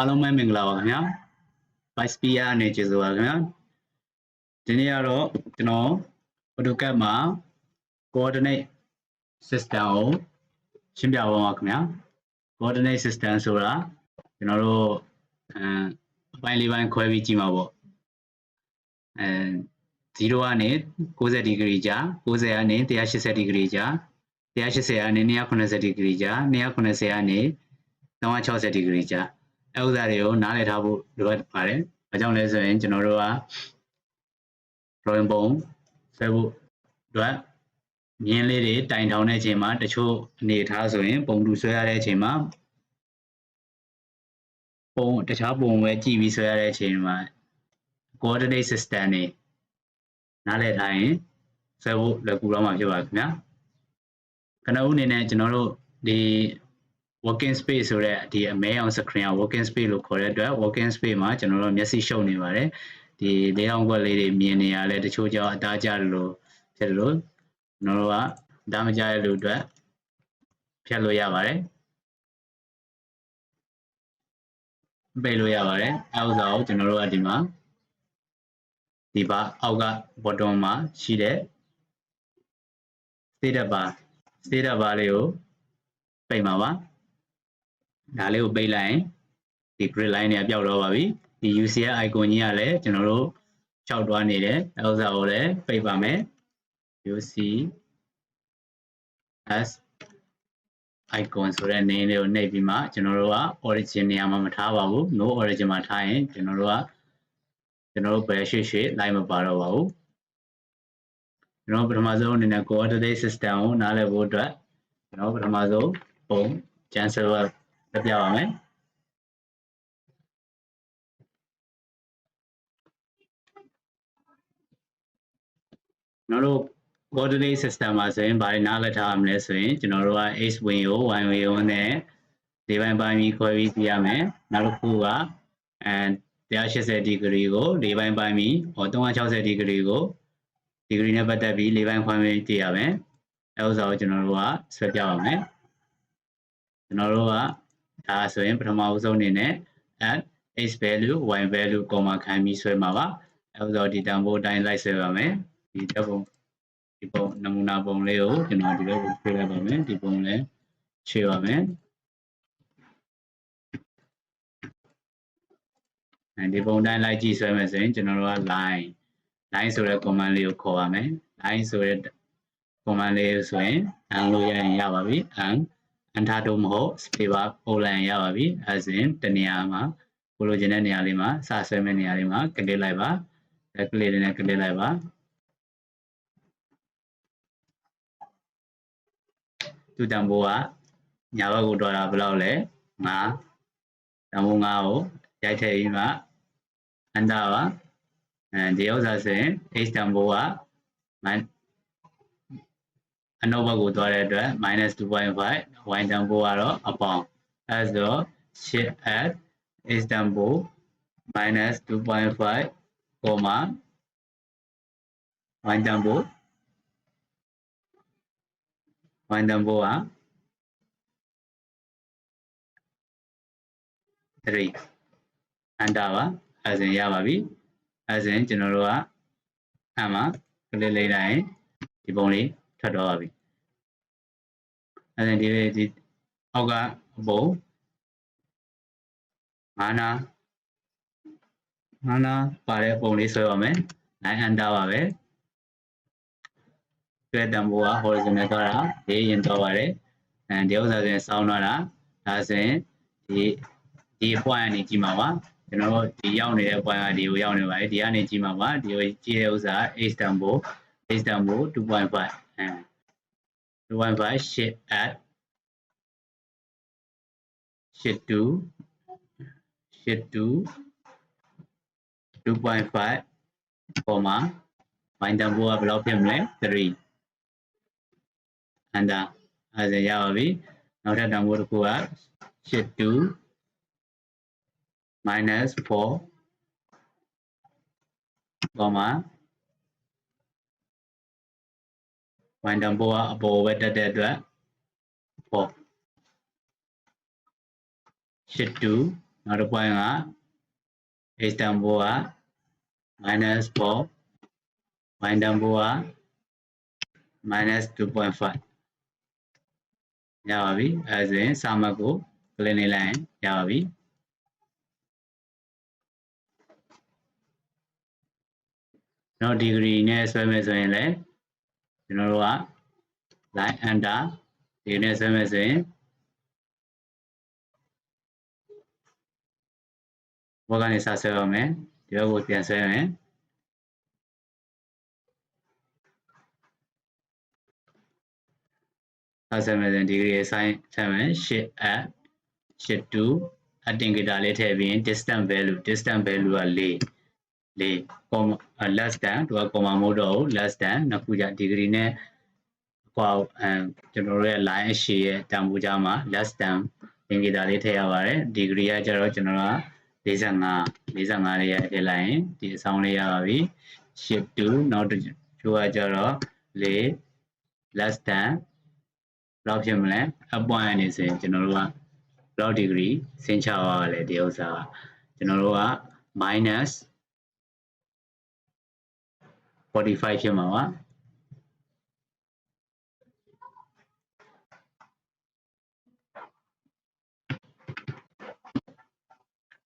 အားလုံးပဲမင်္ဂလာပါခင်ဗျာ Vice Spear အနေကျေးဇူးပါခင်ဗျာဒီနေ့ကတော့ကျွန်တော် AutoCAD မှာ coordinate system ကိုရှင်းပြပါမယ်ခင်ဗျာ coordinate system ဆိုတာကျွန်တော်တို့အပိုင်းလေးပိုင်းခွဲပြီးကြည့်မှာပေါ့0ကနေ90ဒီဂရီကြား90ကနေ180ဒီဂရီကြား180ကနေ290ဒီဂရီကြား290ကနေ360ဒီဂရီကြားအဲ့ဥစ္စာတွေကိုနားလည်ထားဖို့လိုအပ်ပါတယ်။ဘာကြောင့်လဲဆိုရင်ကျွန်တော်တို့က drawing ပုံဆွဲဖို့အတွက်မြင်းလေးတွေတိုင်ထောင်တဲ့အချိန်မှာတချို့အနေထားဆိုရင်ပုံတူဆွဲရတဲ့အချိန်မှာပုံတခြားပုံပဲကြည့်ပြီးဆွဲရတဲ့အချိန်မှာ coordinate system တွေနားလည်ထားရင်ဆွဲဖို့လွယ်ကူတော့မှာဖြစ်ပါခင်ဗျာ။ခဏဦးအနေနဲ့ကျွန်တော်တို့ဒီ working space ဆိုတဲ့ဒီအမဲအောင် screen က working space လို့ခေါ်တဲ့အတွက် working space မှာကျွန်တော်တို့မျက်စိရှုပ်နေပါတယ်ဒီလေးအောင်ကွက်လေးတွေမြင်နေရလဲတချို့ကြောင့်အသားကျလို့ဖြစ်လို့ကျွန်တော်တို့ကဒါမကျရလို့အတွက်ဖြတ်လို့ရပါတယ်ပိတ်လို့ရပါတယ်အဲဥစ္စာကိုကျွန်တော်တို့ကဒီမှာဒီပါအောက်က bottom မှာရှိတဲ့ status bar လေးကိုပိတ်မှာပါဒါလေးကိုပိတ်လိုက်ရင်ဒီ grid line တွေကပျောက်တော့ပါပြီဒီ UCL icon ကြီးကလည်းကျွန်တော်တို့ခြောက်တွားနေတယ်အဲဥစ္စာကိုလည်းပိတ်ပါမယ် UCS icon ဆိုတဲ့ name လေးကိုနှိပ်ပြီးမှကျွန်တော်တို့က origin နေရာမှာမထားပါဘူး no origin မှာထားရင်ကျွန်တော်တို့ဘယ်ရွှေ့လိုက်မပါတော့ပါဘူးကျွန်တော်ပထမဆုံးအနေနဲ့ coordinate system ကိုနားလည်ဖို့အတွက်ကျွန်တော်ပထမဆုံးပုံ cancel ပြပါမယ်ကျွန်တော်တို့ coordinate system မှာဆိုရင်ဘာတွေနားလည်ထားရမလဲဆိုရင်ကျွန်တော်တို့က x wing ကို y wing နဲ့ဒီပိုင်းပိုင်းပြီးခွဲပြီးပြရမယ်နောက်တစ်ခုက180ဒီဂရီကို၄ပိုင်းပိုင်းပြီး360ဒီဂရီကိုဒီဂရီနဲ့ပတ်သက်ပြီး၄ပိုင်းခွဲပြီးပြရမယ်အဲဥစ္စာကိုကျွန်တော်တို့ကဆွဲပြပါမယ်ကျွန်တော်တို့ကဒါဆိုရင်ပထမအဆုံးအနေနဲ့ at x value y value ကောမှာခံပြီးဆွဲမှာပါအဲဥစ္စာဒီတန်ဖိုးအတိုင်းလိုက်ဆွဲပါမယ်ဒီတက်ပုံဒီပုံနမူနာပုံလေးကိုကျွန်တော်ဒီလိုဖြည့်လိုက်ပါမယ်ဒီပုံလေးခြေပါမယ်ဒီပုံတိုင်းလိုက်ကြည့်ဆွဲမယ်ဆိုရင်ကျွန်တော်တို့က line ဆိုတဲ့ command လေးကိုခေါ်ပါမယ် line ဆိုတဲ့ command လေးဆိုရင် an လို့ရရင်ရပါပြီ an ထားတော့မဟုတ် space bar ပို့လိုက်ရပါပြီအဲဆိုရင်တနေရာမှာပို့လို့ခြင်းတဲ့နေရာလေးမှာစဆွဲမဲ့နေရာလေးမှာ click လိုက်ပါ click လေးနဲ့ click လိုက်ပါသူတန်ဖိုးကညာဘက်ကိုတော်တာဘယ်လောက်လဲ9တန်ဖိုး9ကိုရိုက်ထည့်ပြီးမှအန်တာပါဒီဥစ္စာဆိုရင် h တန်ဖိုးကအနောက်ဘက်ကိုသွားတဲ့အတွက် -2.5 y တန်ဖိုးကတော့အပေါင်းအဲဆိုတော့ shift at h တန်ဖိုး -2.5 y တန်ဖိုးက3အန်တာပါအဲဆိုရင်ရပါပြီအဲဆိုရင်ကျွန်တော်တို့ကအမှကလစ်လိုက်တိုင်းဒီပုံလေးထွက်တော့ပါပြီအဲဆိုရင်ဒီအောက်ကပုံ9နာပါတဲ့ပုံလေးဆွဲပါမယ်9အန်တာပါပဲဆွဲတန်ဖိုးက horizontal သွားတာရေးရင်သွားပါတယ်ဒီဥစ္စာဆိုရင်စောင်းသွားတာဒါဆိုရင်ဒီ point ကနေကြည့်မှာပါကျွန်တော်တို့ဒီရောက်နေတဲ့ point ကဒီကိုရောက်နေပါတယ်ဒီကနေကြည့်မှာပါဒီကိုကြည့်တဲ့ဥစ္စာ h တန်ဖိုး 2.5 2.5 shift at shift to 2.5 comma y တန်ဖိုးကဘယ်လောက်ဖြစ်မလဲ3အန်တာအဲဒါရပါပြီနောက်ထပ်တန်ဖိုးတစ်ခုက shift to -4 comma y တန်ဖိုးကအပေါ်ပဲတက်တဲ့အတွက်4 shift to နောက်တစ် point က x တန်ဖိုးက minus 4 y တန်ဖိုးက minus 2.5 ရပါပြီအဲဆိုရင်စာမှတ်ကို click နေလိုက်ရင်ရပါပြီနောက် degree နဲ့ဆွဲမယ်ဆိုရင်လည်းကျွန်တော်တို့က line enter ဒီနဲ့ဆွဲမယ်ဆိုရင်ဘောကနေစဆွဲရမယ်ဒီဘက်ကိုပြန်ဆွဲမယ်ဆက်မယ်ဆိုရင် degree ရဲ့ sign ထည့်မယ် shift at shift to indicator လေးထည့်ပြီး distance value က 4 less than သူက comma မဟုတ်တော့ဘူး less than နှစ်ခုကြ degree နဲ့ကွာကျွန်တော်တို့ရဲ့ line အရှည်ရဲ့တန်ဖိုးကြားမှာ less than indicator လေးထည့်ရပါတယ် degree ကကျတော့ကျွန်တော်တို့က45လေးရထည့်လိုက်ရင်ဒီအဆောင်လေးရပါပြီ shift to နောက်တစ်ချို့ကကျတော့4 less than ဘယ်လောက်ဖြစ်မလဲ up point အနေဆိုရင်ကျွန်တော်တို့ကဘယ်လောက် degree ဆင်းချသွားရလဲဒီဥစ္စာကကျွန်တော်တို့က minus 45ဖြစ်မှာပါ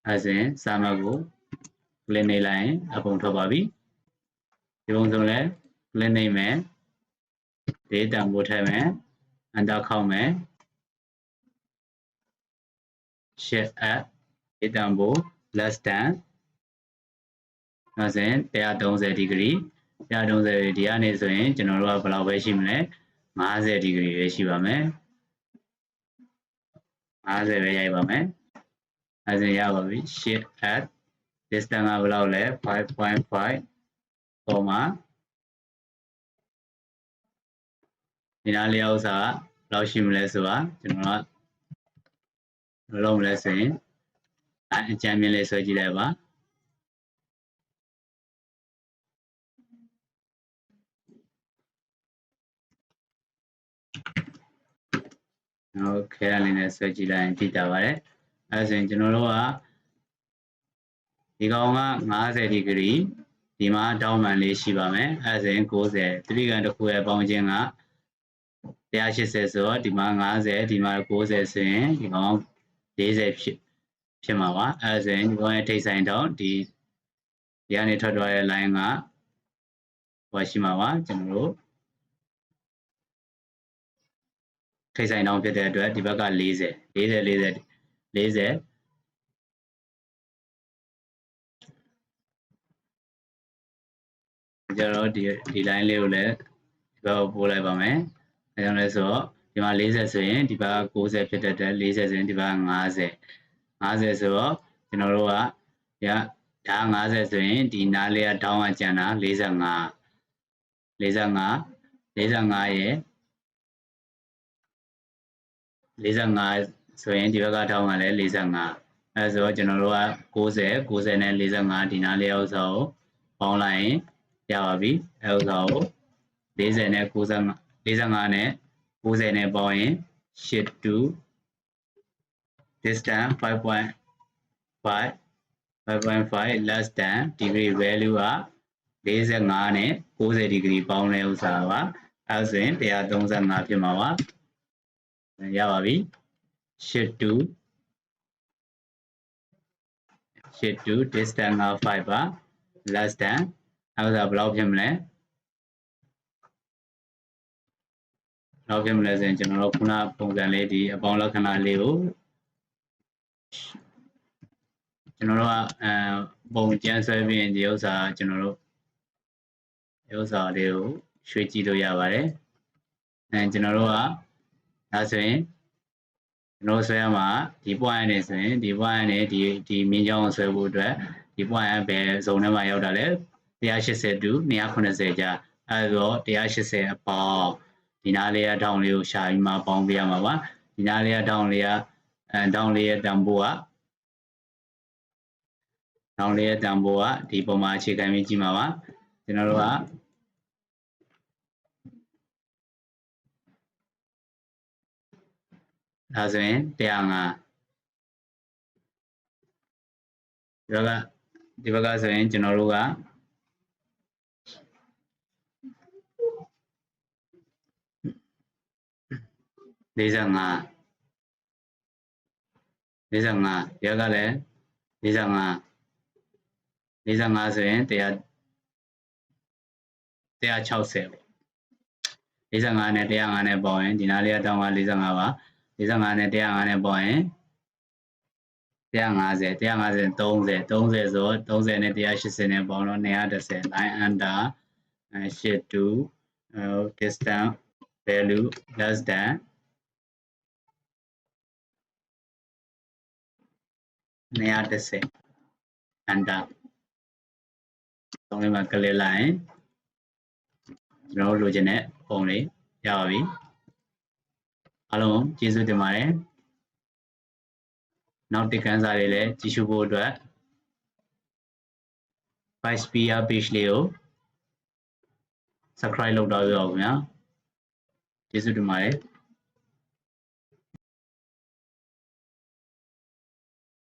အဲဆိုရင်စာမှတ်ကို click နေလိုက်ရင်အကုန်ထွက်ပါပြီဒီပုံစံလဲ click နေမယ် data ကိုထည့်မယ် enter ခောက်မယ် shift at data ကို less than အဲဆိုရင်130 degree 130 ဒီကနေဆိုရင်ကျွန်တော်တို့ကဘယ်လောက်ပဲရှိမလဲ50 degree ပဲရှိပါမယ်50ပဲရိုက်ပါမယ်အဲဆိုရင်ရပါပြီ shift at distance ကဘယ်လောက်လဲ 5.5 comma ဒီနားလေးဥစ္စာကဘယ်လောက်ရှိမလဲဆိုတာကျွန်တော်ကဘယ်လောက်မလဲဆိုရင်အကြမ်းမြင်လေးဆွဲကြည့်လိုက်ပါဟုတ်ခဲရလေးနဲ့ဆွဲကြည့်လိုက်ရင်သိတာပါတယ်အဲဆိုရင်ကျွန်တော်တို့ကဒီကောင်က50 degree ဒီမှာတောင်းမှန်လေးရှိပါမယ်အဲဆိုရင်90တတိကန်တစ်ခုရဲ့ပေါင်းခြင်းက180ဆိုတော့ဒီမှာ50ဒီမှာ90ဆိုရင်ဒီကောင်40ဖြစ်မှာပါအဲဆိုရင်ဒီကောင်ရဲ့ထိပ်ဆိုင်တောင်းဒီကနေထွက်သွားတဲ့ line ကဟောရှိမှာပါကျွန်တော်တို့ထိပ်ဆိုင်တောင်းဖြစ်တဲ့အတွက်ဒီဘက်က40ကျတော့ဒီ line လေးကိုလည်းဒီဘက်ကိုပို့လိုက်ပါမယ်အဲကြောင့်လဲဆိုတော့ဒီမှာ40ဆိုရင်ဒီဘက်က90ဖြစ်တဲ့အတွက်40ဆိုရင်ဒီဘက်က50ဆိုတော့ကျွန်တော်တို့ကဒါ50ဆိုရင်ဒီနားလေးကတောင်းကကျန်တာ45ရဲ့45ဆိုရင်ဒီဘက်ကတောင်းကလည်း45အဲဆိုတော့ကျွန်တော်တို့က90နဲ့45ဒီနားလေးဥစ္စာကိုပေါင်းလိုက်ရင်ရပါပြီအဲဥစ္စာကို40နဲ့45နဲ့90နဲ့ပေါင်းရင် shift to distance 5.5 less than degree value က45နဲ့90 degree ပေါင်းတဲ့ဥစ္စာပါအဲဆိုရင်135ဖြစ်မှာပါရပါပြီ shift to distance က5ပါ less than အဲဒါဘယ်လောက်ဖြစ်မလဲနောက်ဖြစ်မလဲဆိုရင်ကျွန်တော်တို့ခုနပုံစံလေးဒီအပေါင်းလက္ခဏာလေးကိုကျွန်တော်တို့ကပုံကျန်းဆွဲပြီးရင်ဒီဥစ္စာကျွန်တော်တို့ဒီဥစ္စာလေးကိုရွှေ့ကြည့်လို့ရပါတယ်ကျွန်တော်တို့ကဒါဆိုရင်ကျွန်တော်ဆွဲရမှာဒီ point နဲ့ဆိုရင်ဒီ point နဲ့ဒီမြင်းချောင်းကိုဆွဲဖို့အတွက်ဒီ point ကဘယ်ဇုံထဲမှာရောက်တာလဲ180 to 290ကြာအဲဆိုတော့180အပေါင်းဒီနားလေးကထောင်လေးကိုရှာပြီးမှပေါင်းပြရမှာပါဒီနားလေးကထောင်လေးကထောင်လေးရဲ့တန်ဖိုးကဒီပုံမှာအခြေခံပြီးကြည့်မှာပါကျွန်တော်တို့ကဒါဆိုရင်105 ဒီဘက်ကဆိုရင်ကျွန်တော်တို့က45ဒီဘက်ကလည်း45ဆိုရင်160ပေါ့45နဲ့105နဲ့ပေါင်းရင်ဒီနားလေးကတောင်းက45ပါ45နဲ့105နဲ့ပေါင်းရင်150 30ဆို30နဲ့180နဲ့ပေါင်းတော့210 line under shift to distance value less than 210 under သုံးလေးမှာကလစ်လိုက်ရင်ကျွန်တော်တို့လိုချင်တဲ့ပုံလေးရပါပြီအားလုံးကျေးဇူးတင်ပါတယ်နောက်တစ်ခန်းစာတွေလည်းကြည့်ရှုဖို့အတွက် Bysphere page လေးကို subscribe လုပ်တော့ရအောင်ခင်ဗျာကျေးဇူးတင်ပါတယ်